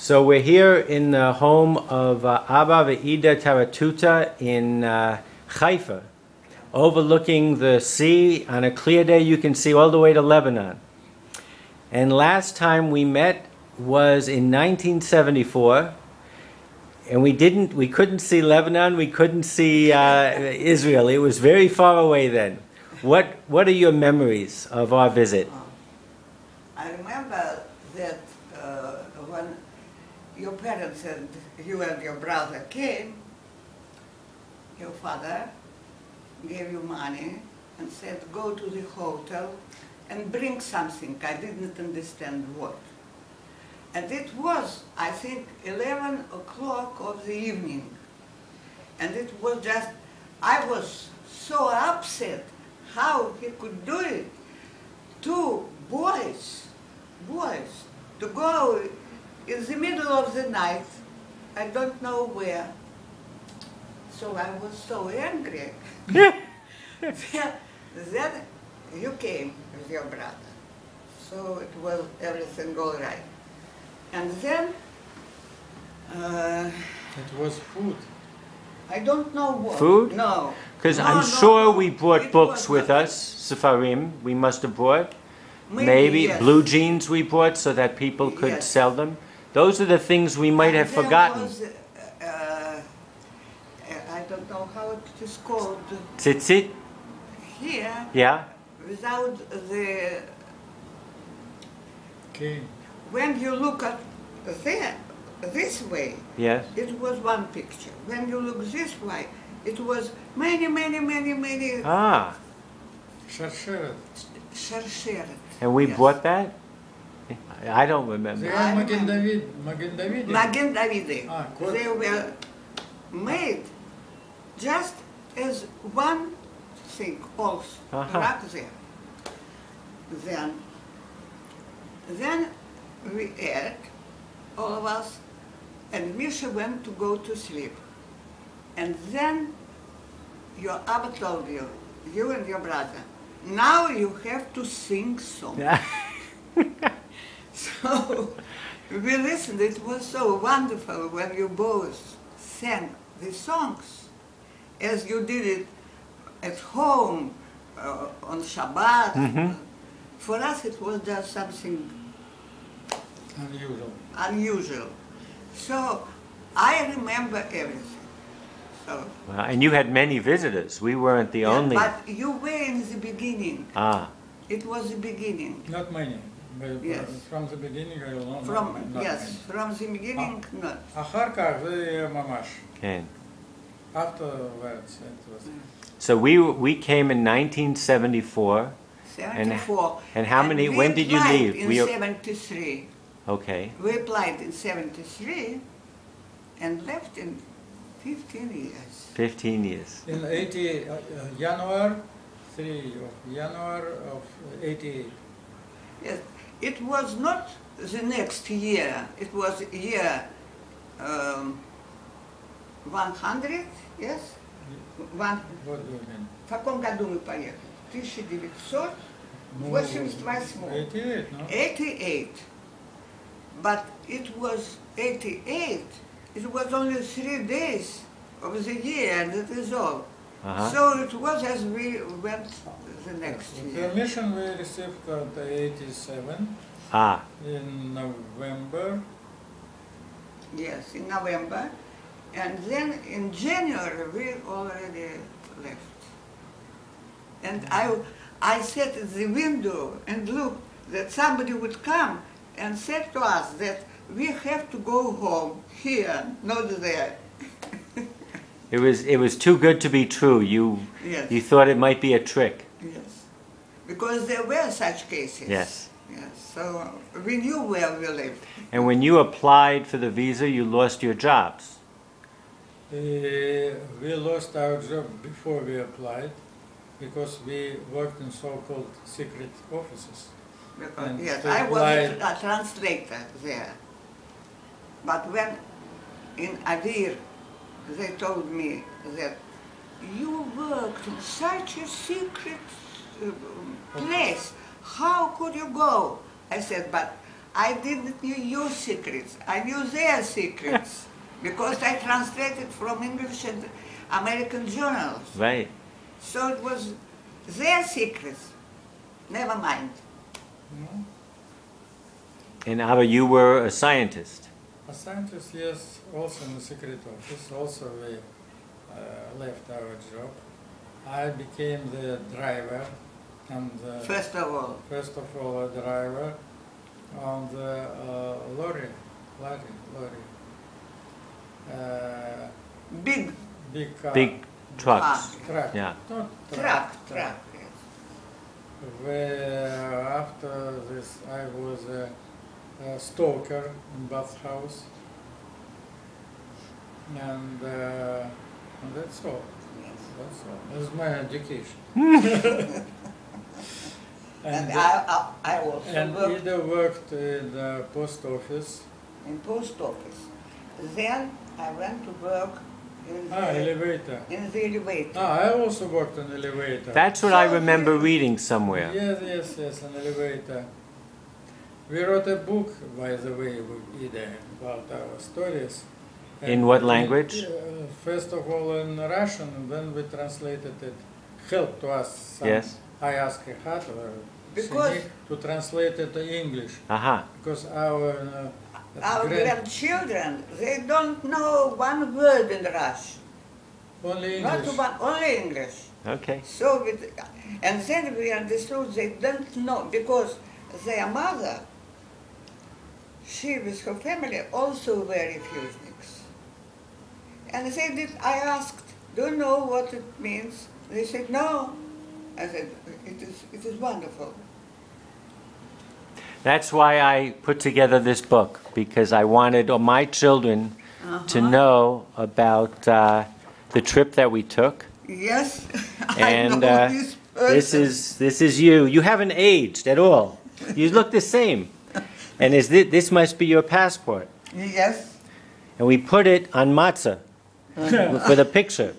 So we're here in the home of Abba Ve'ida Taratuta in Haifa, overlooking the sea. On a clear day, you can see all the way to Lebanon. And last time we met was in 1974, and we couldn't see Lebanon, we couldn't see Israel. It was very far away then. What are your memories of our visit? I remember that when your parents and you and your brother came, your father gave you money and said, go to the hotel and bring something. I didn't understand what. And it was, I think, 11 o'clock of the evening. And it was just, I was so upset how he could do it. Two boys, to go in the middle of the night, I don't know where. So I was so angry. Then you came with your brother. So it was everything all right. And then... it was food. I don't know what. Food? No. Because No, I'm no, sure no. we brought It books was with not. us, Sefarim, we must have brought. Maybe, yes. Blue jeans we bought so that people could Yes. sell them. Those are the things we might have There forgotten. was, I don't know how it is called Tzitzit? here, Yeah? without the... Okay. When you look at there, this way, Yes? it was one picture. When you look this way, it was many Ah, Sharsheret. sharsheret. and we Yes. bought that? I don't They remember. are Magen David. Magen David. Magen Davide. Ah, good. They were made just as one thing, also, Uh-huh. right there. Then we ate, all of us, and Misha went to go to sleep. And then your Abba told you, you and your brother, now you have to sing song. So we listened, it was so wonderful when you both sang the songs, as you did it at home, on Shabbat. Mhm. For us it was just something Unusual. unusual. So I remember everything. So, Well, and you had many visitors. We weren't the yeah, only. but you were in the beginning. Ah, It was the beginning. Not many. But Yes. From the beginning, I don't know. From, not yes, from the beginning, not. many. אחר כך זה ממש. okay. Afterwards, it was. So we came in 1974. 74. and how many- we when did you applied leave? In We are- 73. Okay. We applied in 73 and left in 15 years. 15 years. In 80, January, 3 of January of 88. Yes, it was not the next year. It was year 100, yes? What do you mean? В каком году мы поехали? 1988. 88, no? 88. But it was 88. It was only 3 days of the year, and that is all. Uh-huh. So it was as we went the next The year. permission we received at 87 Ah, in November. Yes, in November. And then in January we already left. And I sat at the window and looked that somebody would come and said to us that we have to go home here, not there. it was too good to be true. You Yes. thought it might be a trick. Yes. Because there were such cases. Yes. Yes. So we knew where we lived. And when you applied for the visa, you lost your jobs. We lost our job before we applied because we worked in so-called secret offices. Because, And yes, they I was applied- a translator there. But when in Adir they told me that you worked in such a secret place, how could you go? I said, but I didn't knew your secrets. I knew their secrets because I translated from English and American journals. Right. So it was their secrets. Never mind. No? And Abba, you were a scientist. A scientist, yes, also in the secret office. Also, we left our job. I became the driver, and First of all, a driver on the lorry. big Big car. Big trucks. Truck. Yeah. Not truck, yes. Where after this I was a stoker in bathhouse, and that's all. Yes. That's all. That's my education. And and I also and worked either worked in the post office. in post office. Then I went to work in Elevator. in the elevator. I also worked in elevator. That's what I So remember you- reading somewhere. Yes, an elevator. We wrote a book, by the way, with Ida about our stories. In what language? First of all in Russian, and then we translated it. Help to us. Some. Yes. I asked Hat Because- to translate it to English, Aha. because our Our grandchildren, they don't know one word in Russian. only Not English. one, only English. Okay. So, and then we understood they don't know because their mother, she with her family also were refuseniks. And they did, I asked, do you know what it means? They said, no. I said, it is wonderful. That's why I put together this book, because I wanted all my children to know about the trip that we took. Yes, And I know this person. this is you. You haven't aged at all. You look the same. And this must be your passport. Yes. And we put it on matzah with a picture.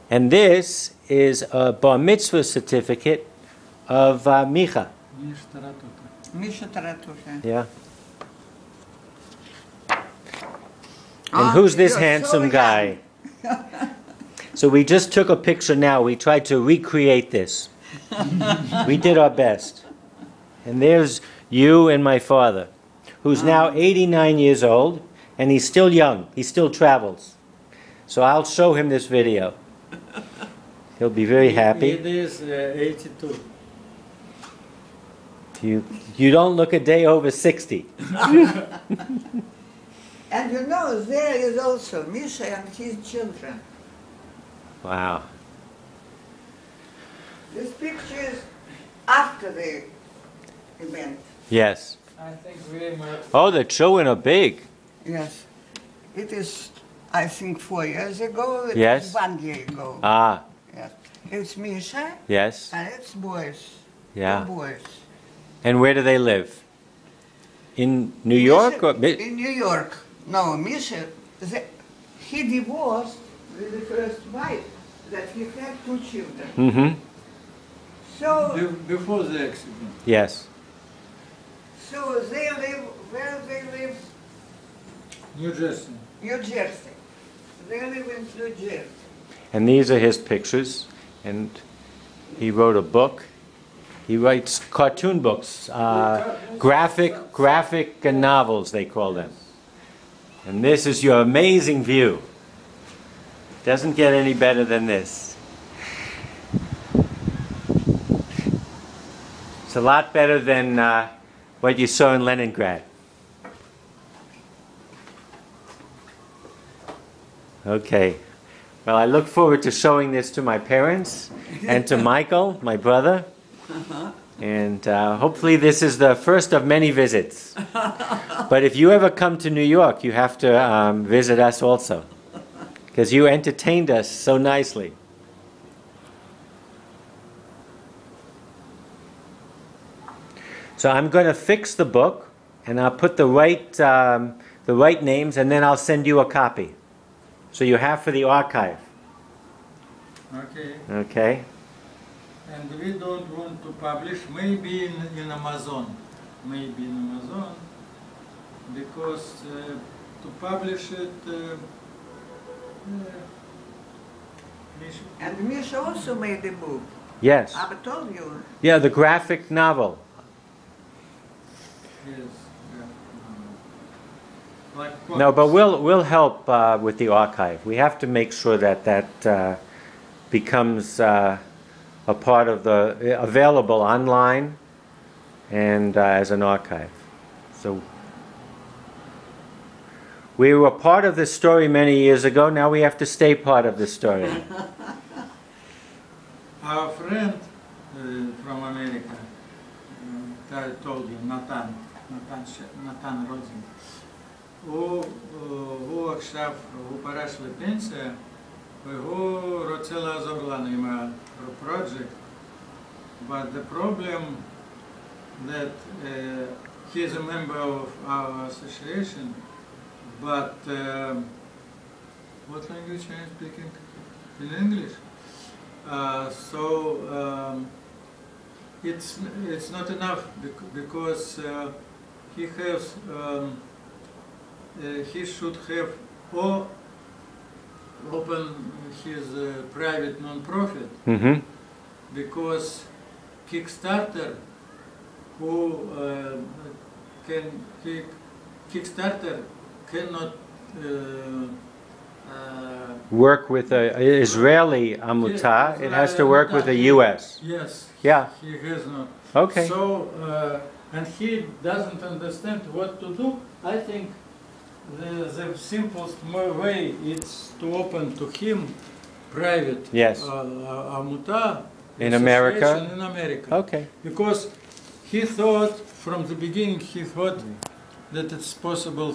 And this is a bar mitzvah certificate of Micha. Misha Taratuta. Yeah. And who's this you're handsome so guy? So we just took a picture now. We tried to recreate this. We did our best. And there's you and my father, who's now 89 years old, and he's still young. He still travels. So I'll show him this video. He'll be very happy. It is 82. You don't look a day over 60. And you know, there is also Misha and his children. Wow. This picture is after the event. Yes. I think we might. Oh, the children are big. Yes. It is, I think, 4 years ago. It Yes. is 1 year ago. Ah, Yes. It's Misha yes. and it's boys. Yeah. Two boys. And where do they live? In New York? Or, In New York. No, Misha, he divorced with the first wife that he had 2 children. mm-hmm. So, Before the accident. Yes. so they live, where they live? New Jersey. New Jersey. They live in New Jersey. And these are his pictures. And he wrote a book. He writes cartoon books, graphic novels, they call them. And this is your amazing view. Doesn't get any better than this. It's a lot better than what you saw in Leningrad. Okay. Well, I look forward to showing this to my parents and to Michael, my brother. And hopefully this is the first of many visits. But if you ever come to New York, you have to visit us also, because you entertained us so nicely. So I'm going to fix the book, and I'll put the right names, and then I'll send you a copy. So you have for the archive. Okay. Okay? and we don't want to publish, maybe in Amazon, because to publish it, And Misha also made a book. Yes. I told you. Yeah, the graphic novel. yes, like No, but comics. we'll help with the archive. We have to make sure that that becomes a part of the available online and as an archive. So we were part of this story many years ago. Now we have to stay part of the story. Our friend from America, I told you, Nathan Rosen, הוא עכשיו, הוא פרש לפנסיה, והוא רוצה לעזור לנו עם הפרויקט, but the problem that he is a member of our association, but what language are you speaking? In English. So it's not enough because he has he should have or open his private non-profit Mm-hmm. because Kickstarter who Kickstarter cannot Work with a Israeli Amutah. It has to work with the U.S. Yes. Yeah. He has not. Okay. So, and he doesn't understand what to do. I think the simplest way is to open to him private Yes. Amutah In America? association in America. Okay. Because he thought, from the beginning, he thought that it's possible